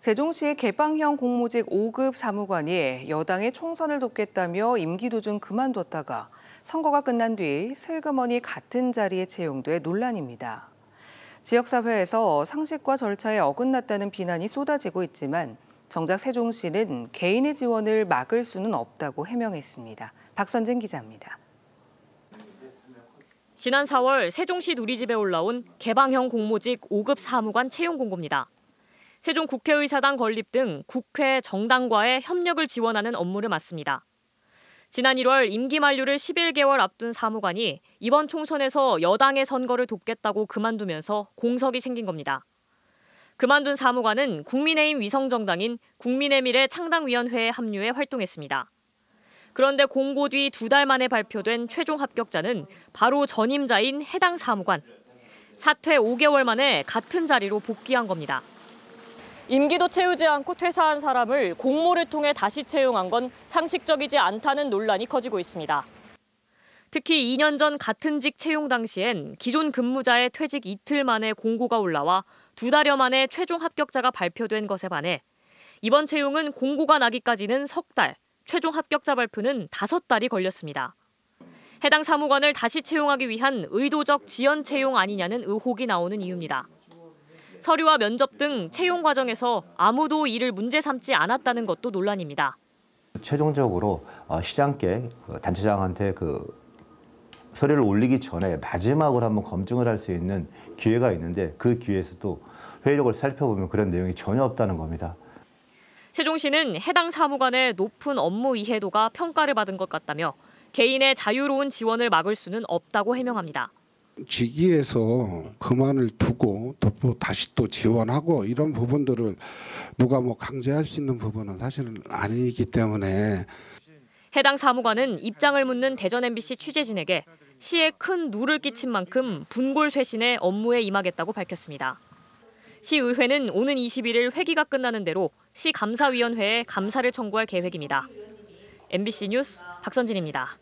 세종시의 개방형 공모직 5급 사무관이 여당의 총선을 돕겠다며 임기 도중 그만뒀다가 선거가 끝난 뒤 슬그머니 같은 자리에 채용돼 논란입니다. 지역사회에서 상식과 절차에 어긋났다는 비난이 쏟아지고 있지만 정작 세종시는 개인의 지원을 막을 수는 없다고 해명했습니다. 박선진 기자입니다. 지난 4월 세종시 누리집에 올라온 개방형 공모직 5급 사무관 채용 공고입니다. 세종 국회의사당 건립 등 국회 정당과의 협력을 지원하는 업무를 맡습니다. 지난 1월 임기 만료를 11개월 앞둔 사무관이 이번 총선에서 여당의 선거를 돕겠다고 그만두면서 공석이 생긴 겁니다. 그만둔 사무관은 국민의힘 위성정당인 국민의미래 창당위원회에 합류해 활동했습니다. 그런데 공고 뒤 2달 만에 발표된 최종 합격자는 바로 전임자인 해당 사무관. 사퇴 5개월 만에 같은 자리로 복귀한 겁니다. 임기도 채우지 않고 퇴사한 사람을 공모를 통해 다시 채용한 건 상식적이지 않다는 논란이 커지고 있습니다. 특히 2년 전 같은 직 채용 당시엔 기존 근무자의 퇴직 이틀 만에 공고가 올라와 2달여 만에 최종 합격자가 발표된 것에 반해 이번 채용은 공고가 나기까지는 석 달, 최종 합격자 발표는 5달이 걸렸습니다. 해당 사무관을 다시 채용하기 위한 의도적 지연 채용 아니냐는 의혹이 나오는 이유입니다. 서류와 면접 등 채용 과정에서 아무도 이를 문제 삼지 않았다는 것도 논란입니다. 최종적으로 시장께 단체장한테 서류를 올리기 전에 마지막으로 한번 검증을 할 수 있는 기회가 있는데 그 기회에서도 회의록을 살펴보면 그런 내용이 전혀 없다는 겁니다. 세종시는 해당 사무관의 높은 업무 이해도가 평가를 받은 것 같다며 개인의 자유로운 지원을 막을 수는 없다고 해명합니다. 직위에서 그만을 두고 또 다시 또 지원하고 이런 부분들을 누가 강제할 수 있는 부분은 사실은 아니기 때문에 해당 사무관은 입장을 묻는 대전 MBC 취재진에게 시에 큰 누를 끼친 만큼 분골쇄신해 업무에 임하겠다고 밝혔습니다. 시의회는 오는 21일 회기가 끝나는 대로 시 감사위원회에 감사를 청구할 계획입니다. MBC 뉴스 박선진입니다.